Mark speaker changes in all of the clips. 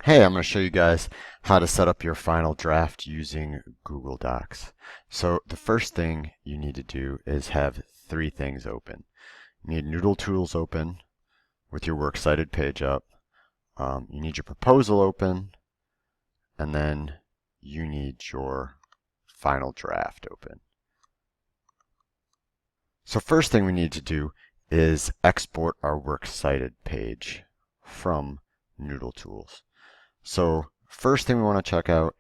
Speaker 1: Hey, I'm going to show you guys how to set up your final draft using Google Docs. So the first thing you need to do is have three things open. You need Noodle Tools open with your Works Cited page up. You need your proposal open, and then you need your final draft open. So first thing we need to do is export our Works Cited page from Noodle Tools. So first thing we want to check out,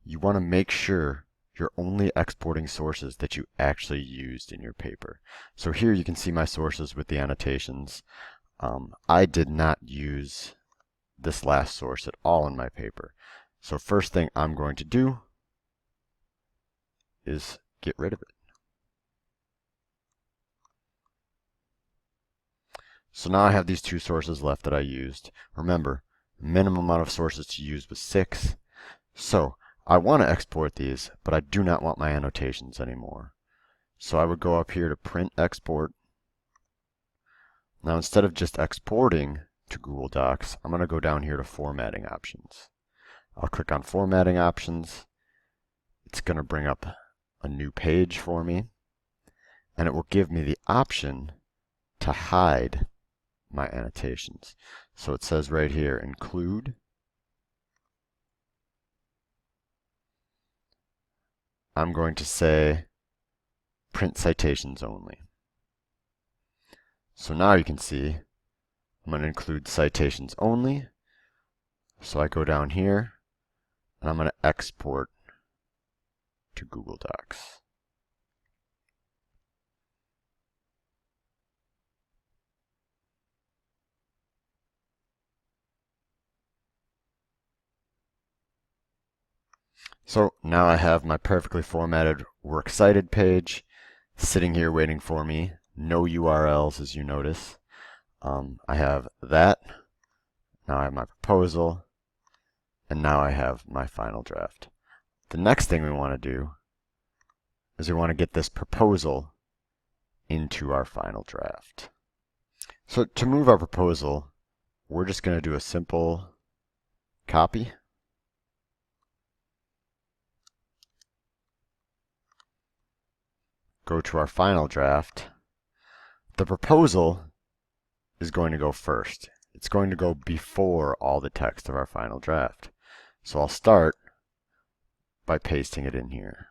Speaker 1: you want to make sure you're only exporting sources that you actually used in your paper. So here you can see my sources with the annotations. I did not use this last source at all in my paper. So first thing I'm going to do is get rid of it. So now I have these two sources left that I used. Remember, minimum amount of sources to use was 6. So I want to export these, but I do not want my annotations anymore. So I would go up here to Print Export. Now instead of just exporting to Google Docs, I'm going to go down here to Formatting Options. I'll click on Formatting Options. It's going to bring up a new page for me, and it will give me the option to hide my annotations. So it says right here, Include. I'm going to say Print Citations Only. So now you can see I'm going to include citations only. So I go down here and I'm going to export to Google Docs. So now I have my perfectly formatted Works Cited page sitting here waiting for me. No URLs, as you notice. I have that. Now I have my proposal. And now I have my final draft. The next thing we want to do is we want to get this proposal into our final draft. So to move our proposal, we're just going to do a simple copy. Go to our final draft. The proposal is going to go first. It's going to go before all the text of our final draft. So I'll start by pasting it in here.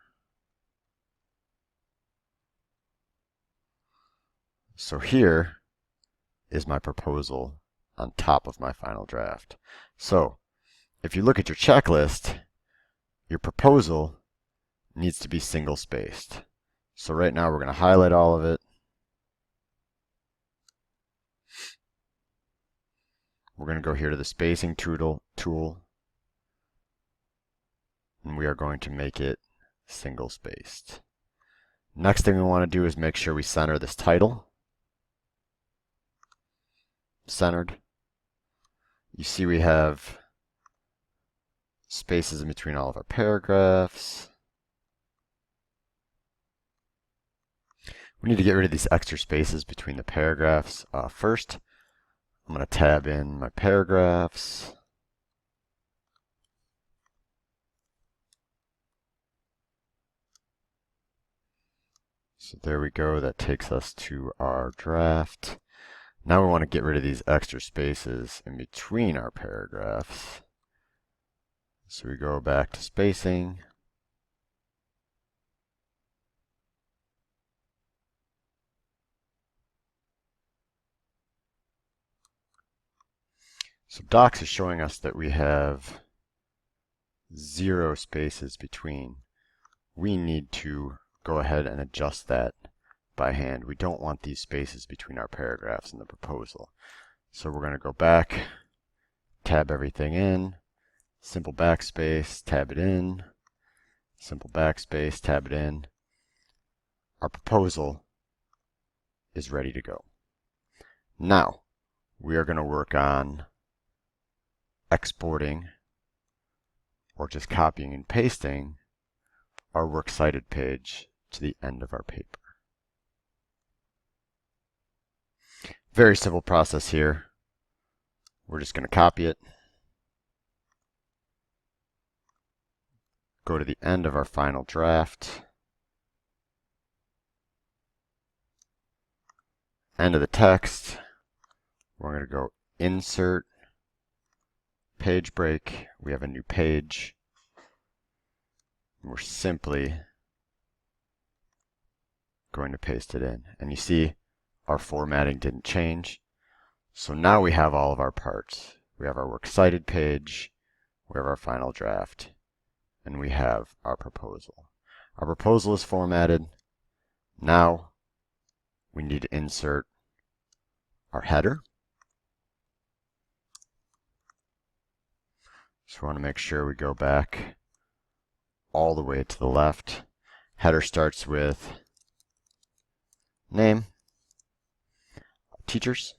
Speaker 1: So here is my proposal on top of my final draft. So if you look at your checklist, your proposal needs to be single spaced. So right now we're going to highlight all of it. We're going to go here to the spacing tool, and we are going to make it single spaced. Next thing we want to do is make sure we center this title. Centered. You see we have spaces in between all of our paragraphs. We need to get rid of these extra spaces between the paragraphs. First, I'm going to tab in my paragraphs. So there we go. That takes us to our draft. Now we want to get rid of these extra spaces in between our paragraphs. So we go back to spacing. So Docs is showing us that we have 0 spaces between. We need to go ahead and adjust that by hand. We don't want these spaces between our paragraphs in the proposal. So we're going to go back, tab everything in, simple backspace, tab it in, simple backspace, tab it in. Our proposal is ready to go. Now, we are going to work on exporting or just copying and pasting our Works Cited page to the end of our paper. Very simple process here. We're just going to copy it. go to the end of our final draft, end of the text. We're going to go Insert, Page Break. We have a new page. We're simply going to paste it in. And you see our formatting didn't change. So now we have all of our parts. We have our Works Cited page, we have our final draft, and we have our proposal. Our proposal is formatted. Now we need to insert our header. So we want to make sure we go back all the way to the left. Header starts with name, teachers,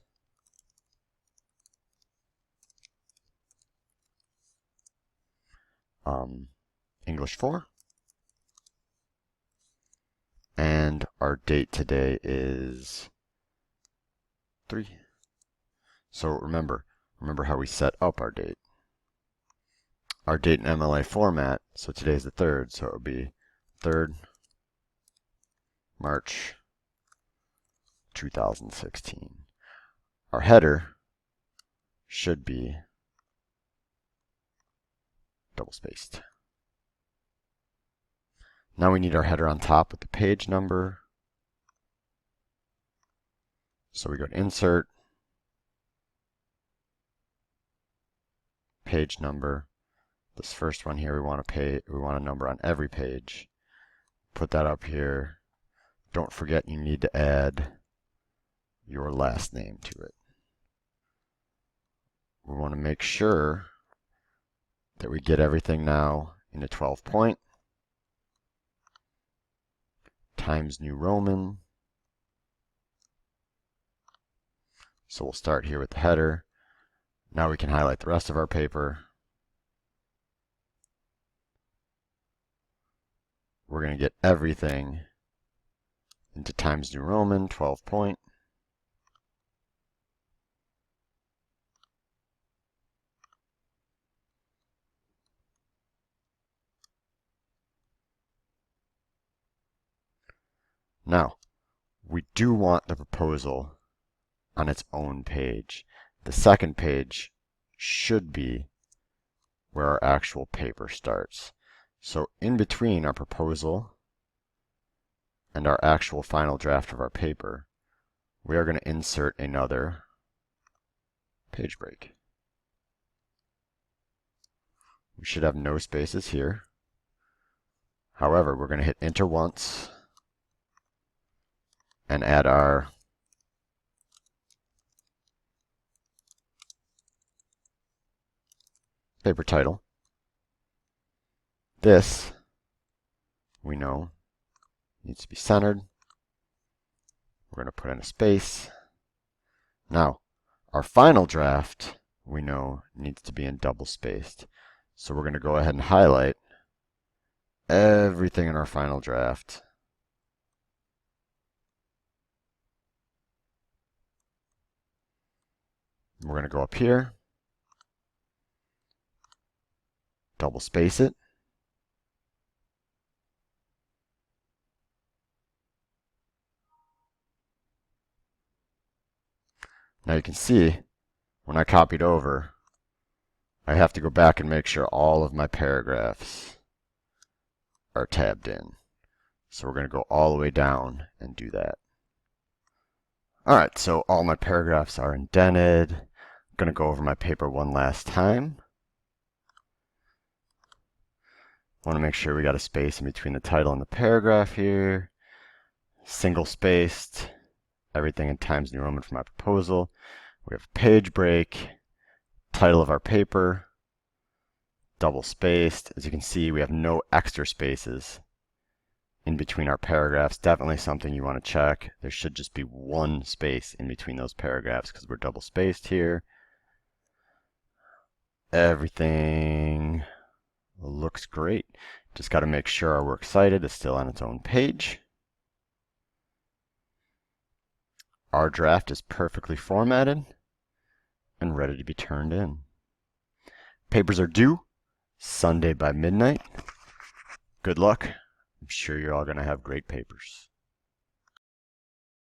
Speaker 1: English 4, and our date today is 3. So remember how we set up our date. Our date in MLA format, so today's the 3rd, so it would be 3rd March 2016. Our header should be double-spaced. Now we need our header on top with the page number. So we go to Insert, Page Number. This first one here, we want a number on every page. Put that up here. Don't forget you need to add your last name to it. We want to make sure that we get everything now in a 12 point. Times New Roman. So we'll start here with the header. Now we can highlight the rest of our paper. We're going to get everything into Times New Roman, 12 point. Now, we do want the proposal on its own page. The second page should be where our actual paper starts. So in between our proposal and our actual final draft of our paper, we are going to insert another page break. We should have no spaces here. However, we're going to hit Enter once and add our paper title. This, we know, needs to be centered. We're going to put in a space. Now, our final draft, we know, needs to be in double spaced. So we're going to go ahead and highlight everything in our final draft. We're going to go up here, double space it. Now you can see, when I copied over, I have to go back and make sure all of my paragraphs are tabbed in. So we're going to go all the way down and do that. Alright, so all my paragraphs are indented. I'm going to go over my paper one last time. Want to make sure we got a space in between the title and the paragraph here. Single spaced. Everything in Times New Roman for my proposal. We have page break, title of our paper, double spaced. As you can see, we have no extra spaces in between our paragraphs. Definitely something you want to check. There should just be one space in between those paragraphs because we're double spaced here. Everything looks great. Just got to make sure our Works Cited is still on its own page. Our draft is perfectly formatted and ready to be turned in. Papers are due Sunday by midnight. Good luck. I'm sure you're all going to have great papers.